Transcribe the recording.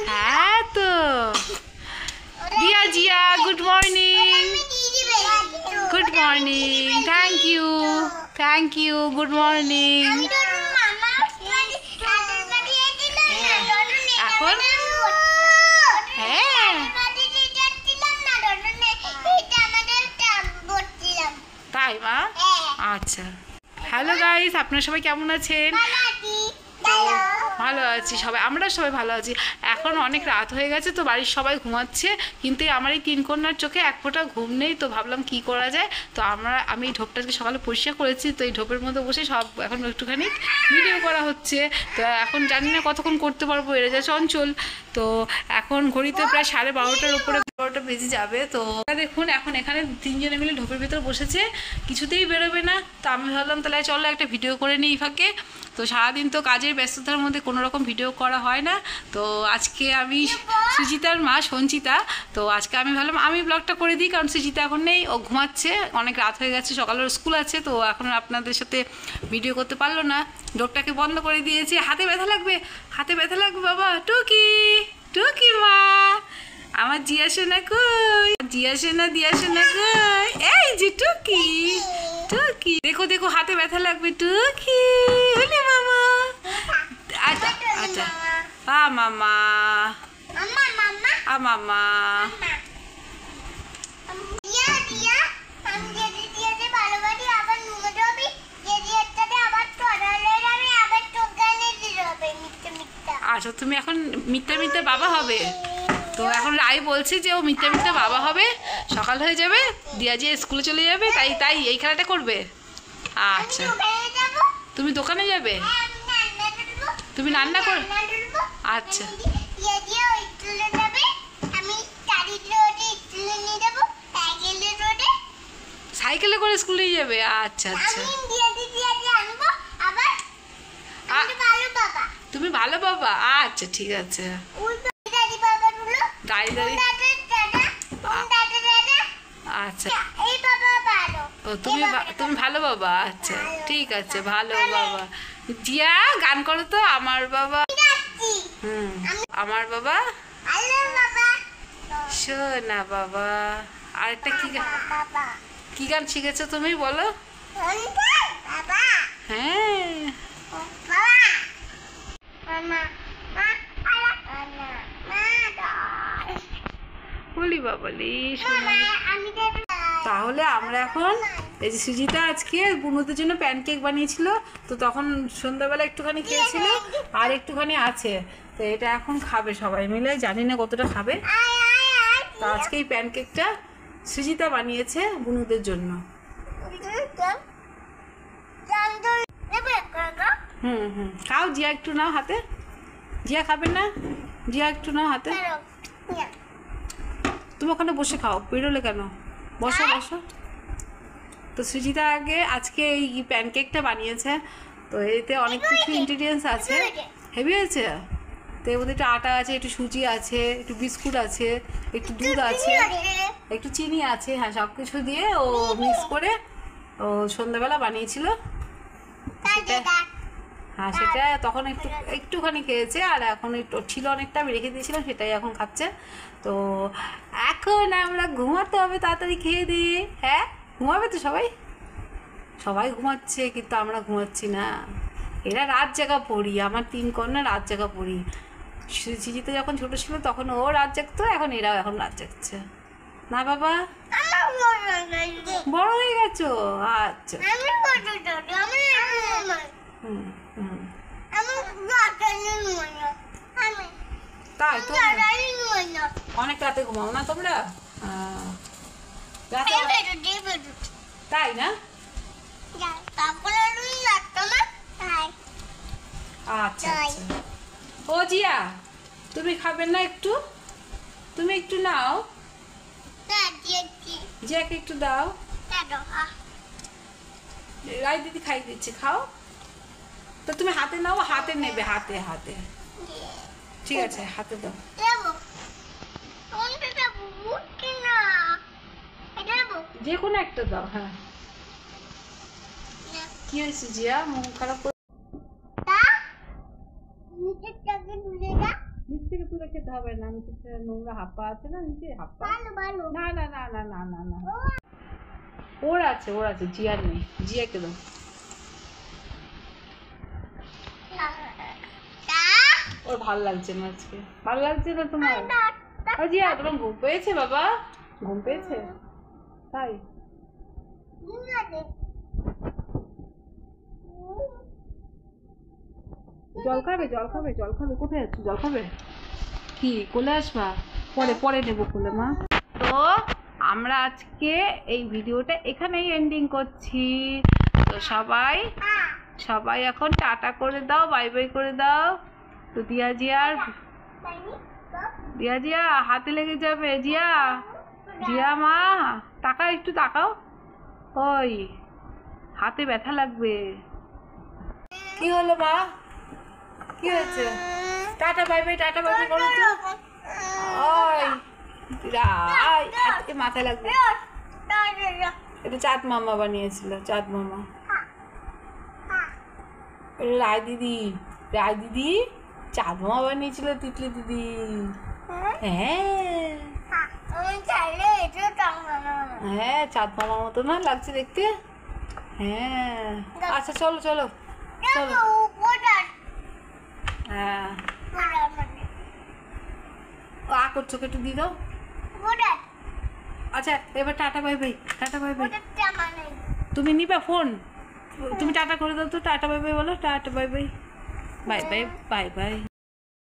হ্যাঁ তো Diya Jiya, good morning. Good morning, thank you, good morning. এখন হ্যাঁ তাই মা, আচ্ছা। হ্যালো গাইস, আপনারা সবাই কেমন আছেন? ভালো আছি সবাই, আমরা সবাই ভালো আছি। এখন অনেক রাত হয়ে গেছে তো বাড়ির সবাই ঘুমাচ্ছে, কিন্তু আমার এই তিন কন্যার চোখে এক ফোঁটা ঘুম নেই। তো ভাবলাম কি করা যায়, তো আমি এই ঢোপটাকে সকালে পরিষ্কার করেছি, তো এই ঢোপের মধ্যে বসে সব এখন একটুখানি ভিডিও করা হচ্ছে। তো এখন জানি না কতক্ষণ করতে পারবো, এরা যা চঞ্চল। তো এখন ঘড়িতে প্রায় 12:30টার উপরে 12টা বেজে যাবে। তো দেখুন এখন এখানে তিনজনে মিলে ঢোপের ভিতর বসেছে, কিছুতেই বেরোবে না। তো আমি ভাবলাম তাহলে চলো একটা ভিডিও করে নিই ফাঁকে। তো সারাদিন তো কাজের ব্যস্ততার মধ্যে কোনো রকম ভিডিও করা হয় না। তো আজকে আমি সুজিতার মা সঞ্চিতা, তো আজকে আমি ভাবলাম আমি ব্লগটা করে দিই, কারণ সুজিতা এখন নেই, ও ঘুমাচ্ছে, অনেক রাত হয়ে গেছে, সকালের স্কুল আছে। তো এখন আপনাদের সাথে ভিডিও করতে পারলো না, ডোরটাকে বন্ধ করে দিয়েছি। হাতে ব্যথা লাগবে, হাতে ব্যথা লাগবে বাবা। টুকি টুকি মা, আমার জিয়া সোনা কই, জিয়া সোনা দিয়া সোনা কই, এই যে টুকি টুকি, দেখো দেখো হাতে ব্যথা লাগবে টুকি। ওলে মামা, আচ্ছা আচ্ছা, আ মামা, আ মামা। আচ্ছা, তুমি এখন মিথ্যা মিথ্যা বাবা হবে। তো এখন রায় বলছে যে ও মিথ্যা মিথ্যা বাবা হবে, সকাল হয়ে যাবে, দিয়া যে স্কুলে চলে যাবে, তাই তাই এই খেলাটা করবে। আচ্ছা, তুমি দোকানে যাবে, তুমি রান্না কর। আচ্ছা, সাইকেলে করে স্কুলে যাবে। আচ্ছা আচ্ছা, তুমি ভালো বাবা। আচ্ছা ঠিক আছে, দাঁড়িয়ে দাঁড়িয়ে। আচ্ছা, ও তুমি তুমি ভালো বাবা। আচ্ছা ঠিক আছে, ভালো বাবা। জিয়া গান করো তো, আমার বাবা। আমার বাবা শোনা বাবা। আরেকটা কি গান শিখেছো তুমি বলো? হ্যাঁ, বলি বাবলি। তাহলে আমরা এখন এই যে সুজিতা আজকে বুনুদের জন্য প্যানকেক বানিয়েছিল, তো তখন সন্ধ্যাবেলা একটুখানি খেয়েছিল, আর একটুখানি আছে। তো এটা এখন খাবে সবাই মিলে, জানি না কতটা খাবে। তো আজকে এই প্যানকেকটা সুজিতা বানিয়েছে বুনুদের জন্য। খাও, জিয়া একটু নাও হাতে। জিয়া খাবে না? জিয়া একটু নাও হাতে। তুমি ওখানে বসে খাও, বেরোলে কেন? বসো বসো। তো সুজিতা আজকে এই প্যানকেকটা বানিয়েছে। তো এতে অনেক কিছু ইনগ্রিডিয়েন্টস আছে, হেভি হয়েছে। তো এর মধ্যে একটু আটা আছে, একটু সুজি আছে, একটু বিস্কুট আছে, একটু দুধ আছে, একটু চিনি আছে। হ্যাঁ, সব কিছু দিয়ে ও মিক্স করে ও সন্ধ্যাবেলা বানিয়েছিল। হ্যাঁ, সেটা তখন একটুখানি খেয়েছে, আর এখন একটু ছিল অনেকটা, আমি রেখে দিয়েছিলাম, সেটাই এখন খাচ্ছে। তো এখন আমরা ঘুমাতে হবে, তাড়াতাড়ি খেয়ে দিয়ে। হ্যাঁ, ঘুমাবে তো সবাই, সবাই ঘুমাচ্ছে, কিন্তু আমরা ঘুমাচ্ছি না। এরা রাত জাগা পড়ি, আমার তিন কন্যা রাত জাগা পড়ি। সুজিতে যখন ছোট ছিল তখন ও রাত জাগতো, এখন এরাও এখন রাত জাগছে না বাবা। বড় হয়ে গেছো? আচ্ছা, তাই তো, অনেক রাতে ঘুমাও না তোমরা? তাই না? আচ্ছা আচ্ছা। ও জিয়া, তুমি খাবে না একটু? তুমি একটু নাও, জিয়াকে একটু দাও। রায় দিদি খাই দিচ্ছে, খাও। তো তুমি হাতে নাও, হাতে নেবে, হাতে হাতে। ঠিক আছে, হাতে দাও। যে কোনো একটা দাও। হ্যাঁ, কি হয়েছে জিয়া, মন খারাপ করে? নিচ থেকে তুলে খেতে হবে না, নিচে নোংরা হাপ্পা আছে না, নিচে হাপ্পা। না না না না না না না, ওর আছে জিয়ার নেই, জিয়াকে দাও। ওর ভালো লাগছে না আজকে, ভালো লাগছে না তোমার? জিয়া তোমার ঘুম পেয়েছে বাবা? ঘুম পেয়েছে তাই? জল খাবে কোথায় যাচ্ছ? জল খাবে কি? কোলে আসবা? পরে নেবো কোলে মা। তো আমরা আজকে এই ভিডিওটা এখানেই এন্ডিং করছি। তো সবাই এখন টাটা করে দাও, বাই বাই করে দাও। তো জিয়া হাতে লেগে যাবে। জিয়া মা তাকাও, একটু তাকাও, ওই হাতে ব্যথা লাগবে। কি হলো মা? কি হয়েছে? টাটা বাই বাই করো তো। ওই আজকে মাথায় লাগবে। এটা চাঁদ মামা বানিয়েছিল, চাঁদ মামা। রায় দিদি চাঁদ মামা বানিয়েছিল, তিতলি দিদি। হ্যাঁ হ্যাঁ, চাঁদ মামার মতো না লাগছে দেখতে? হ্যাঁ আচ্ছা চলো। হ্যাঁ চোখে একটু দিয়ে দাও। আচ্ছা এবার টাটা বাই বাই। তুমি নিবা ফোন? তুমি টাটা করে দাও তো, টাটা বাই বাই বলো। Tata bye bye.